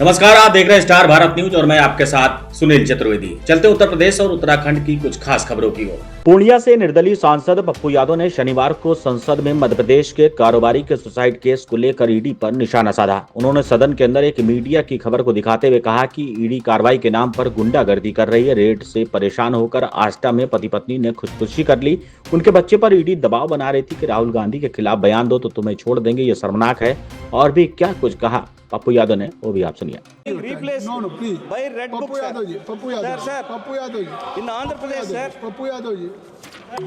नमस्कार, आप देख रहे हैं स्टार भारत न्यूज और मैं आपके साथ सुनील चतुर्वेदी। चलते उत्तर प्रदेश और उत्तराखंड की कुछ खास खबरों की ओर। पूर्णिया से निर्दलीय सांसद पप्पू यादव ने शनिवार को संसद में मध्य प्रदेश के कारोबारी के सुसाइड केस को लेकर ईडी पर निशाना साधा। उन्होंने सदन के अंदर एक मीडिया की खबर को दिखाते हुए कहा कि ईडी कार्रवाई के नाम पर गुंडागर्दी कर रही है। रेड से परेशान होकर आष्टा में पति पत्नी ने खुदकुशी कर ली। उनके बच्चे पर ईडी दबाव बना रही थी कि राहुल गांधी के खिलाफ बयान दो तो तुम्हें छोड़ देंगे, ये शर्मनाक है। और भी क्या कुछ कहा पप्पू यादव ने, वो भी आप सुनिए। Replace please by Red Book, Pappu Yadav ji, Pappu Yadav Sir, sir. Pappu Yadav ji, in Andhra Pradesh, sir. Pappu Yadav ji,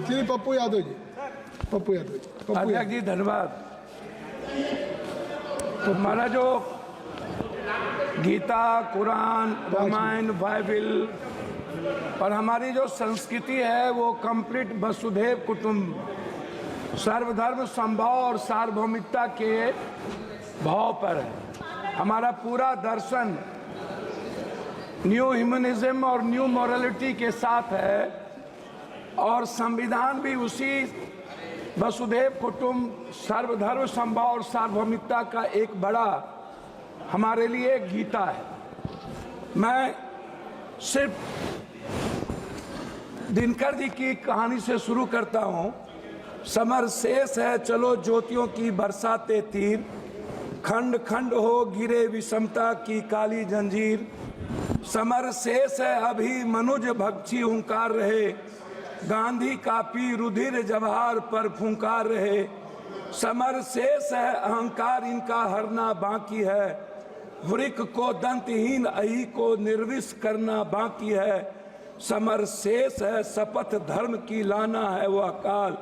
Shri Pappu Yadav ji, Pappu Yadav ji, Pappu अध्यक्ष यादव जी धन्यवाद। तो हमारा जो गीता, कुरान, रामायण, बाइबल और हमारी जो संस्कृति है वो कंप्लीट वसुधैव कुटुंब, सर्वधर्म समभाव और सार्वभौमिकता के भाव पर है। हमारा पूरा दर्शन न्यू ह्यूमनिज्म और न्यू मॉरलिटी के साथ है और संविधान भी उसी वसुधैव कुटुंब, सर्वधर्म समभाव और सार्वभौमिकता का एक बड़ा हमारे लिए गीता है। मैं सिर्फ दिनकर जी की कहानी से शुरू करता हूं। समर शेष है चलो ज्योतियों की बरसाते तीर, खंड खंड हो गिरे विषमता की काली जंजीर। समर शेष है अभी मनुज भक्षी हुंकार रहे, गांधी कापी रुधिर जवाहर पर फुंकार रहे। समर शेष है अहंकार इनका हरना बाकी है, वृक को दंतहीन अहि को निर्विष करना बाकी है। समर शेष है शपथ धर्म की लाना है वो अकाल,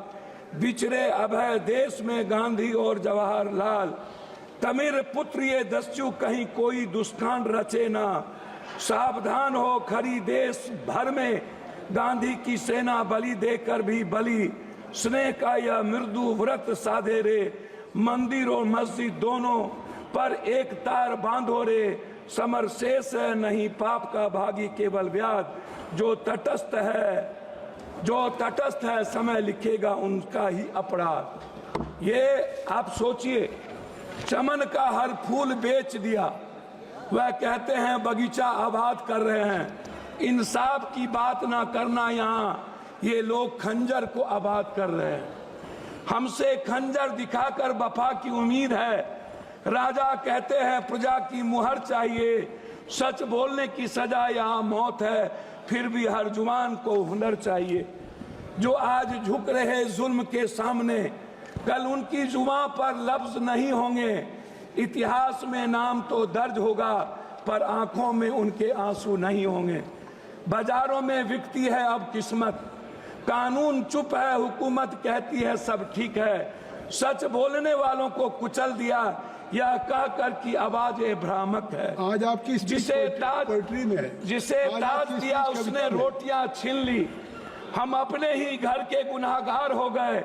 बिछड़े अभय देश में गांधी और जवाहरलाल। तमिर पुत्र ये दस्यु कहीं कोई दुष्कांड रचे ना, सावधान हो खरी देश भर में गांधी की सेना बलि देकर भी बलि। स्नेह का यह मृदु व्रत साधे रे, मंदिर और मस्जिद दोनों पर एक तार बांधो रे। समर शेष है नहीं पाप का भागी केवल व्याध, जो तटस्थ है समय लिखेगा उनका ही अपराध। ये आप सोचिए, चमन का हर फूल बेच दिया, वह कहते हैं बगीचा आबाद कर रहे हैं। इंसाफ की बात ना करना, यहाँ ये लोग खंजर को आबाद कर रहे हैं। हमसे खंजर दिखाकर वफा की उम्मीद है, राजा कहते हैं प्रजा की मुहर चाहिए। सच बोलने की सजा यहाँ मौत है, फिर भी हर जुबान को हुनर चाहिए। जो आज झुक रहे जुल्म के सामने, कल उनकी जुबान पर लफ्ज नहीं होंगे। इतिहास में नाम तो दर्ज होगा पर आंखों में उनके आंसू नहीं होंगे। बाजारों में बिकती है अब किस्मत, कानून चुप है हुकूमत कहती है सब ठीक है। सच बोलने वालों को कुचल दिया, यह कहकर की आवाजें भ्रामक है। आज आपकी जिसे पोएट्री में है, जिसे ताज दिया उसने रोटियां छीन ली। हम अपने ही घर के गुनाहगार हो गए,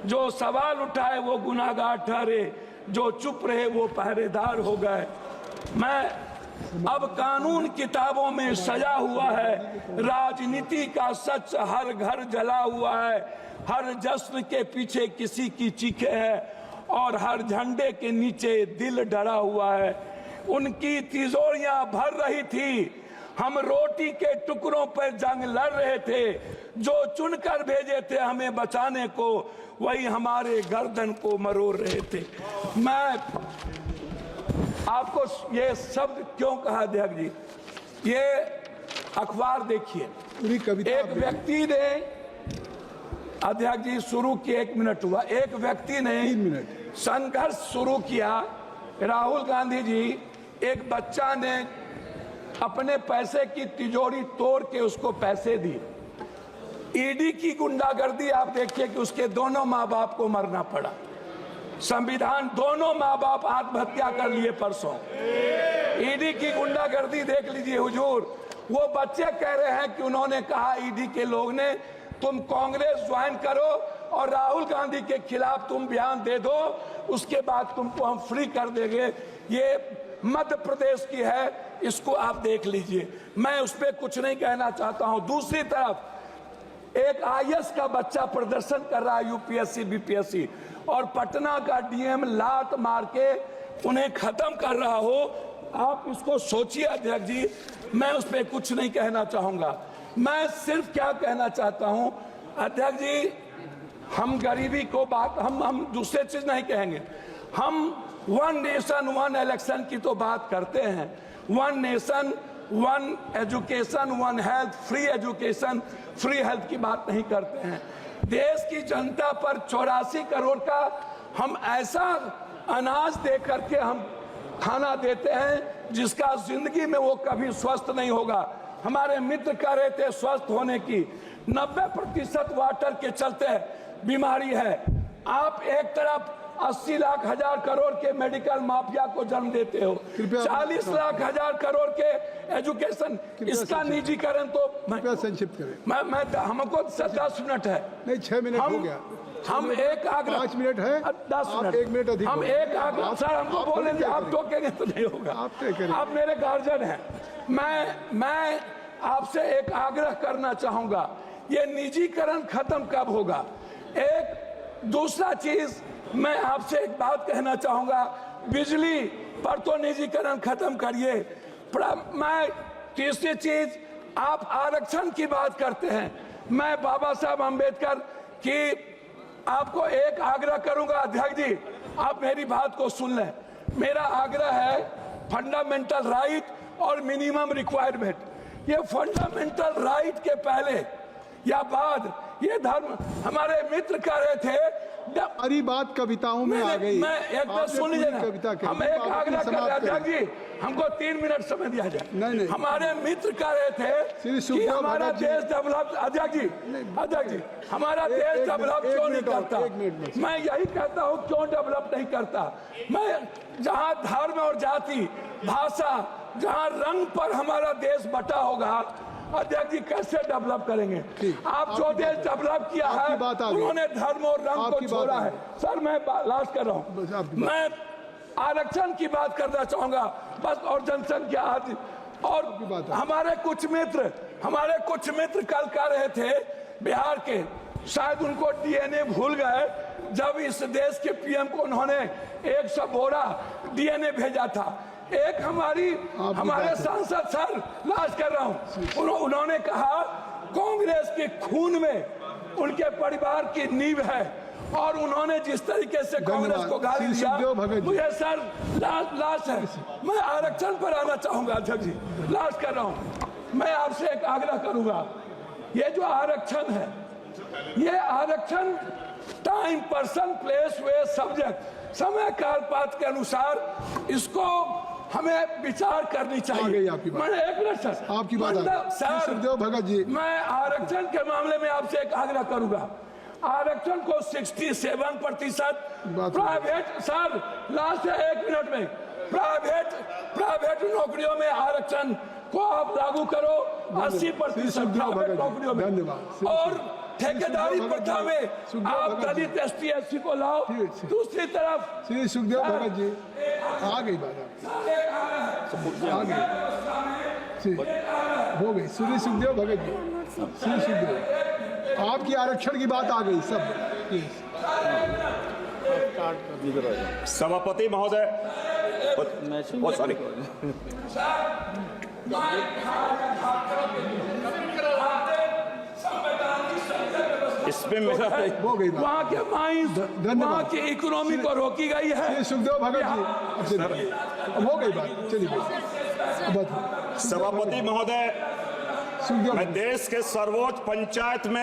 जो सवाल उठाए वो गुनाहगार ठहरे, जो चुप रहे वो पहरेदार हो गए। मैं अब कानून किताबों में सजा हुआ है, राजनीति का सच हर घर जला हुआ है। हर जश्न के पीछे किसी की चीखें है और हर झंडे के नीचे दिल डरा हुआ है। उनकी तिजोरियां भर रही थी, हम रोटी के टुकड़ों पर जंग लड़ रहे थे। जो चुनकर भेजे थे हमें बचाने को, वही हमारे गर्दन को मरोड़ रहे थे। मैं आपको ये शब्द क्यों कहा अध्यक्ष जी, ये अखबार देखिए। एक व्यक्ति ने, अध्यक्ष जी शुरू किया, 1 मिनट हुआ, एक व्यक्ति ने संघर्ष शुरू किया। राहुल गांधी जी, एक बच्चा ने अपने पैसे की तिजोरी तोड़ के उसको पैसे दिए। ईडी की गुंडागर्दी आप देखिए कि उसके दोनों माँ बाप को मरना पड़ा। संविधान, दोनों माँ बाप आत्महत्या कर लिए परसों। ईडी की गुंडागर्दी देख लीजिए हुजूर। वो बच्चे कह रहे हैं कि उन्होंने कहा ईडी के लोग ने तुम कांग्रेस ज्वाइन करो और राहुल गांधी के खिलाफ तुम बयान दे दो, उसके बाद तुमको हम फ्री कर देंगे। ये मध्य प्रदेश की है, इसको आप देख लीजिए। मैं उस पर कुछ नहीं कहना चाहता हूं। दूसरी तरफ एक आईएएस का बच्चा प्रदर्शन कर रहा है यूपीएससी बीपीएससी, और पटना का डीएम लात मार के उन्हें खत्म कर रहा हो, आप इसको सोचिए अध्यक्ष जी, मैं उस पर कुछ नहीं कहना चाहूंगा। मैं सिर्फ क्या कहना चाहता हूं अध्यक्ष जी, हम गरीबी को बात हम दूसरे चीज नहीं कहेंगे। हम वन नेशन वन इलेक्शन की तो बात करते हैं, one nation one education one health, free education free health की बात नहीं करते हैं। देश की जनता पर 84 करोड़ का हम ऐसा अनाज दे करके हम खाना देते हैं जिसका जिंदगी में वो कभी स्वस्थ नहीं होगा। हमारे मित्र कह रहे थे स्वस्थ होने की, 90% वाटर के चलते बीमारी है। आप एक तरफ 80 लाख हजार करोड़ के मेडिकल माफिया को जन्म देते हो, 40 लाख हजार करोड़ के एजुकेशन, इसका निजीकरण तो संक्षिप्त करें। मैं हमको 10 मिनट है, नहीं 6 मिनट हो गया। हम एक आग्रह 5 मिनट है, 10 मिनट, 1 मिनट अधिक, हम एक आग्रह, सर हमको बोलेंगे, आप टोकेंगे तो नहीं होगा। आप मेरे गार्जियन हैं, मैं आपसे एक आग्रह करना चाहूंगा, ये निजीकरण खत्म कब होगा? एक दूसरा चीज मैं आपसे एक बात कहना चाहूंगा, बिजली पर तो निजीकरण खत्म करिए। मैं तीसरी चीज, आप आरक्षण की बात करते हैं, मैं बाबा साहब अंबेडकर की आपको एक आग्रह करूंगा अध्यक्ष जी, आप मेरी बात को सुन लें। मेरा आग्रह है फंडामेंटल राइट और मिनिमम रिक्वायरमेंट। ये फंडामेंटल राइट के पहले या बाद ये धर्म, हमारे मित्र कह रहे थे अरे बात कविताओं में आ गई। मैं एक बात सुन लीजिए ना, हम एक आग्रह कर रहे अध्यक्ष जी, हमको 3 मिनट समय दिया जाए। नहीं। हमारे मित्र कह रहे थे कि हमारा देश डेवलप, अध्यक्ष जी हमारा देश डेवलप क्यों नहीं करता? मैं यही कहता हूँ क्यों डेवलप नहीं करता। मैं जहाँ धर्म और जाति भाषा, जहाँ रंग पर हमारा देश बटा होगा, अध्यक्ष जी कैसे डेवलप करेंगे? आप जो देश डेवलप किया है उन्होंने धर्म और रंग को छोड़ा है। सर मैं लास्ट कर रहा हूँ, मैं आरक्षण की बात करना चाहूंगा बस, और जनसंख्या आदि। और हमारे कुछ मित्र कल कह रहे थे बिहार के, शायद उनको डीएनए भूल गए जब इस देश के पीएम को उन्होंने 100 बोरा डीएनए भेजा था। एक हमारे सांसद, सर लास्ट कर रहा हूं, उन्होंने कहा कांग्रेस के खून में उनके परिवार की नींव है, और उन्होंने जिस तरीके से कांग्रेस को गाली दिया, मुझे सर लास्ट है, मैं आरक्षण पर आना चाहूंगा अध्यक्ष जी, लास्ट कर रहा हूं। मैं आपसे एक आग्रह करूंगा, ये जो आरक्षण है, ये आरक्षण टाइम पर्सन प्लेस वे सब्जेक्ट, समय काल पात्र के अनुसार इसको हमें विचार करनी चाहिए। मैंने एक मिनट सर, आपकी बात सुखदेव भगत जी, मैं आरक्षण के मामले में आपसे एक आग्रह करूंगा, आरक्षण को 67% प्राइवेट, सर लास्ट है 1 मिनट में, प्राइवेट नौकरियों में आरक्षण को आप लागू करो, 80% प्राइवेट नौकरियों में, और ठेकेदारी प्रथा में आप दलित ST SC को लाओ। दूसरी तरफ श्री सुखदेव भगत जी, आ गई बात, आ गई, हो गई। श्री सुखदेव भगत जी, श्री सुखदेव, आपकी आरक्षण की बात आ गई सब। सभापति महोदय, सॉरी, इसमें मेरा हो गई, वहाँ के माइंस, वहाँ की इकोनॉमी को रोकी गई है। सुखदेव भगत जी, अब हो गई बात, चलिए। सभापति महोदय, मैं देश के सर्वोच्च पंचायत में